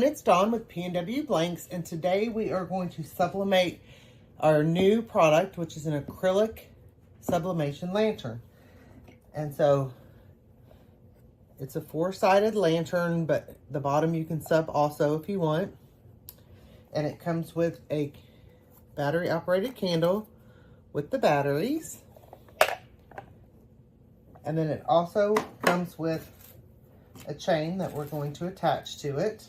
it's Dawn with P&W Blanks, and today we are going to sublimate our new product, which is an acrylic sublimation lantern. And so it's a 4-sided lantern, but the bottom you can sub also if you want. And it comes with a battery operated candle with the batteries. And then it also comes with a chain that we're going to attach to it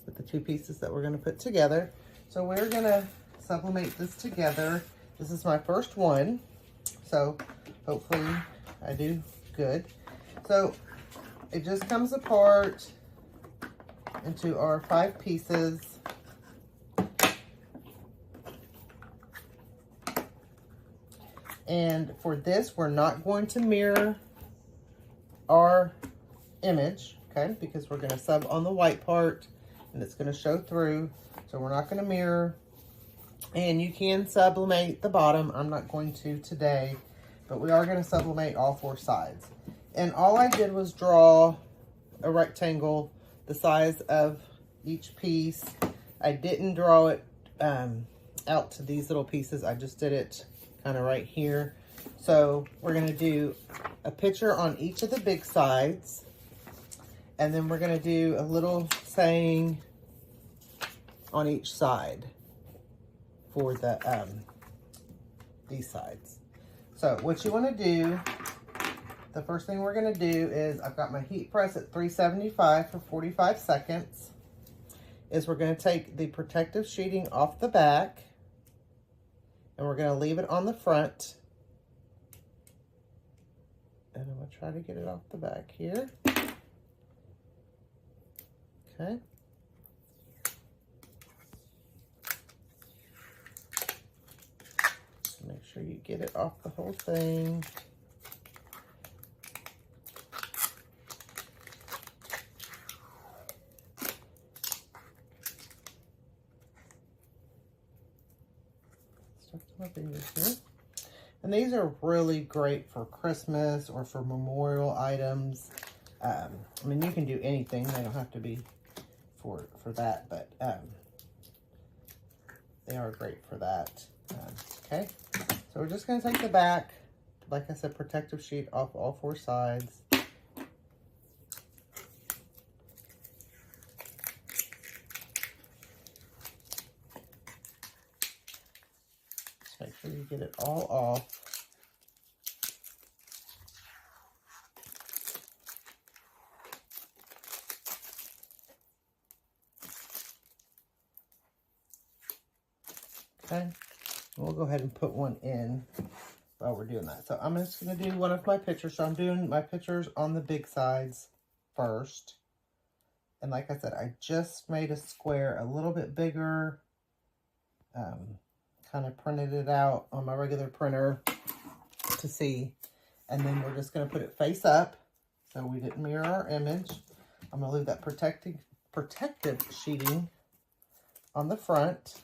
with the 2 pieces that we're going to put together. So we're going to sublimate this together. This is my first one, so hopefully I do good. So it just comes apart into our 5 pieces. And for this, we're not going to mirror our image, okay? Because we're going to sub on the white part and it's going to show through. So we're not going to mirror. And you can sublimate the bottom. I'm not going to today, but we are going to sublimate all 4 sides. And all I did was draw a rectangle the size of each piece. I didn't draw it out to these little pieces. I just did it kind of right here. So we're going to do a picture on each of the big sides, and then we're going to do a little saying on each side for the these sides. So what you want to do, the first thing we're going to do is, I've got my heat press at 375 for 45 seconds, is we're going to take the protective sheeting off the back and we're going to leave it on the front. And I'm going to try to get it off the back here. Okay. Make sure you get it off the whole thing. My fingers here. And these are really great for Christmas or for memorial items. I mean, you can do anything. They don't have to be for that, but they are great for that. Okay, so we're just going to take the back, like I said, protective sheet off all 4 sides. Make sure you get it all off. Okay, we'll go ahead and put one in while we're doing that. So I'm just going to do one of my pictures. So I'm doing my pictures on the big sides first. And like I said, I just made a square a little bit bigger. Kind of printed it out on my regular printer to see. And then we're just going to put it face up so we didn't mirror our image. I'm going to leave that protective sheeting on the front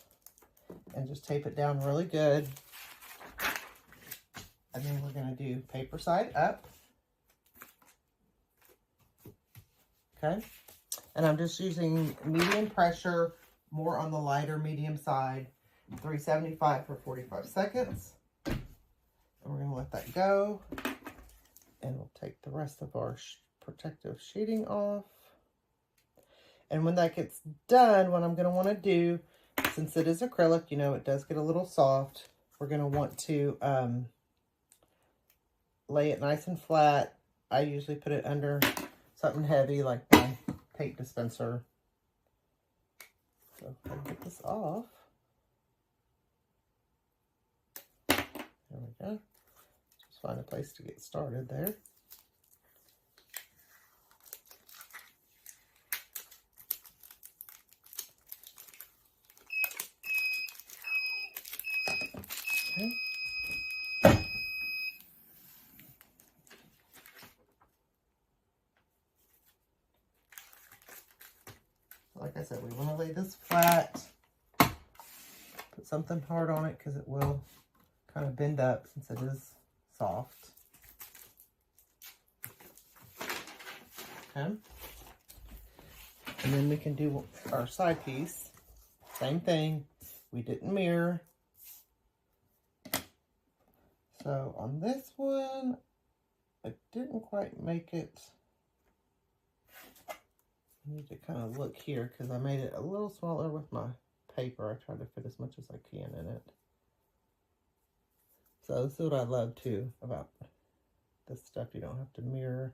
and just tape it down really good. And then we're going to do paper side up. Okay. And I'm just using medium pressure, more on the lighter medium side. 375 for 45 seconds. And we're going to let that go. And we'll take the rest of our protective sheeting off. And when that gets done, what I'm going to want to do, since it is acrylic, you know, it does get a little soft. We're going to want to lay it nice and flat. I usually put it under something heavy like my tape dispenser. So if I get this off. There we go. Just find a place to get started there. Okay. Like I said, we want to lay this flat. Put something hard on it because it will kind of bend up since it is soft. Okay. And then we can do our side piece. Same thing. We didn't mirror. So on this one, I didn't quite make it. I need to kind of look here because I made it a little smaller with my paper. I tried to fit as much as I can in it. So this is what I love too about this stuff. You don't have to mirror.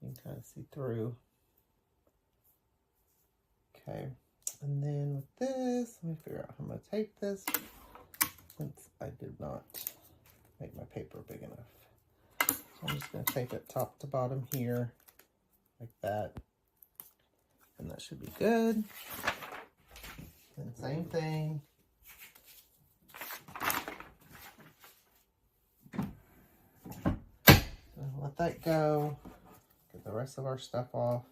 You can kind of see through. Okay, and then with this, let me figure out how I'm going to tape this since I did not make my paper big enough. So I'm just going to tape it top to bottom here, like that. And that should be good. And same thing. So let that go. Get the rest of our stuff off.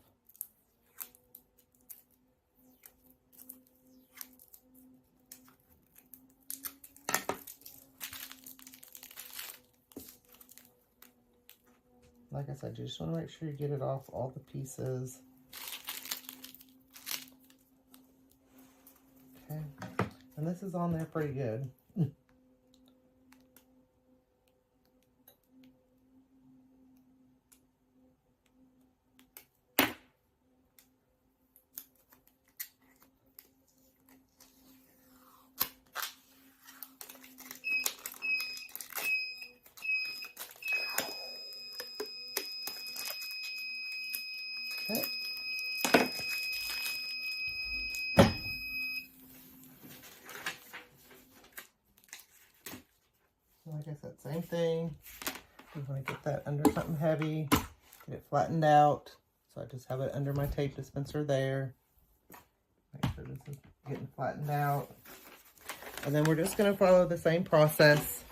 Like I said, you just want to make sure you get it off all the pieces. Okay, and this is on there pretty good. Okay. Like I said, same thing. We want to get that under something heavy, get it flattened out. So I just have it under my tape dispenser there. Make sure this is getting flattened out. And then we're just going to follow the same process.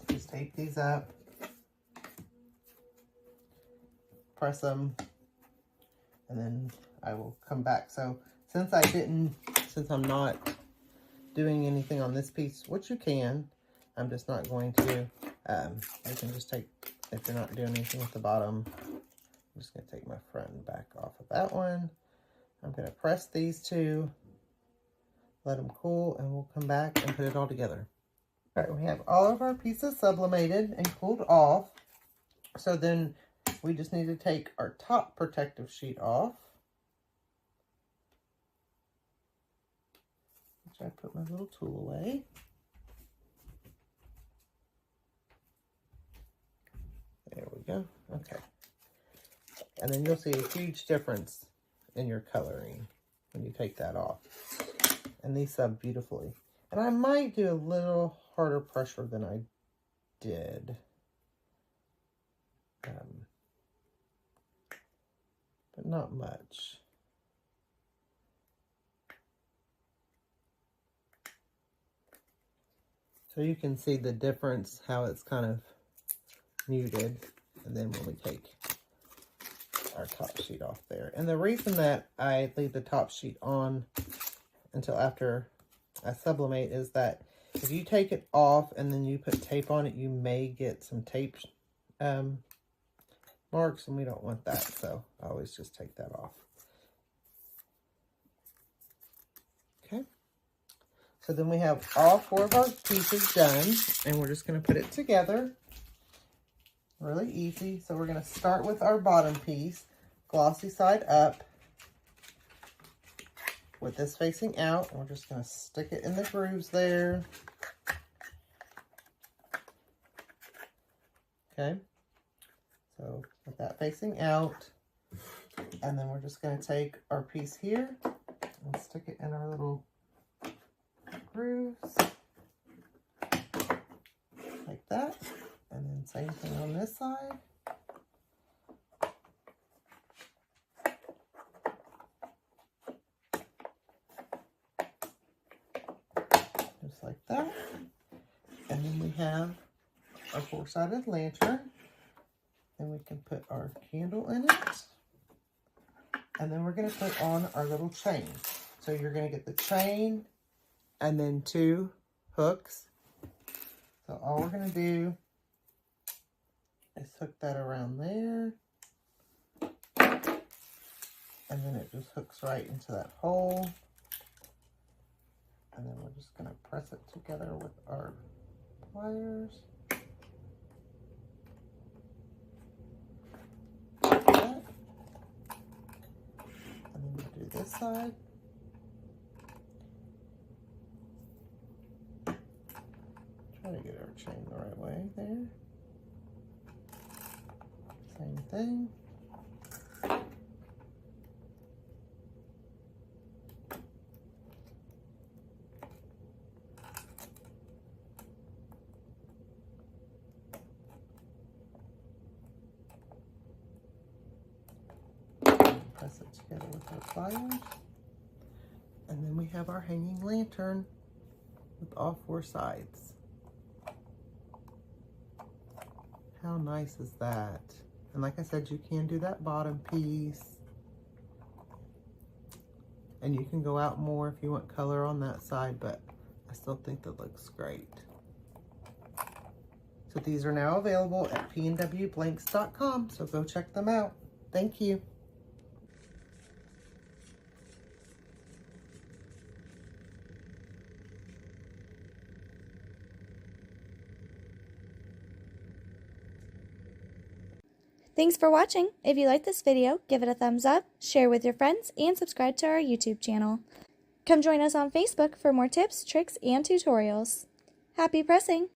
Just tape these up. Press them. And then I will come back. So since I'm not doing anything on this piece, which you can, I'm just not going to. You can just take, if you're not doing anything with the bottom, I'm just going to take my front and back off of that one. I'm going to press these two, let them cool, and we'll come back and put it all together. All right, we have all of our pieces sublimated and cooled off. So then we just need to take our top protective sheet off, which I put my little tool away. There we go. Okay. And then you'll see a huge difference in your coloring when you take that off. And these sub beautifully. And I might do a little harder pressure than I did. But not much. So you can see the difference, how it's kind of muted. And then when we take our top sheet off there. And the reason that I leave the top sheet on until after I sublimate is that if you take it off and then you put tape on it, you may get some tape marks, and we don't want that. So I always just take that off. Okay. So then we have all 4 of our pieces done, and we're just going to put it together. Really easy. So we're going to start with our bottom piece, glossy side up, with this facing out. We're just going to stick it in the grooves there. Okay. So with that facing out, and then we're just going to take our piece here and stick it in our little grooves like that. And then same thing on this side. Just like that. And then we have our 4-sided lantern. And we can put our candle in it. And then we're going to put on our little chain. So you're going to get the chain and then 2 hooks. So all we're going to do is hook that around there. And then it just hooks right into that hole. And then we're just going to press it together with our pliers. Like that. And then we'll do this side. Try to get our chain the right way there. Same thing. Press it together with our pliers. And then we have our hanging lantern with all 4 sides. How nice is that? And like I said, you can do that bottom piece. And you can go out more if you want color on that side, but I still think that looks great. So these are now available at pnwblanks.com, so go check them out. Thank you. Thanks for watching. If you like this video, give it a thumbs up, share with your friends, and subscribe to our YouTube channel. Come join us on Facebook for more tips, tricks, and tutorials. Happy pressing!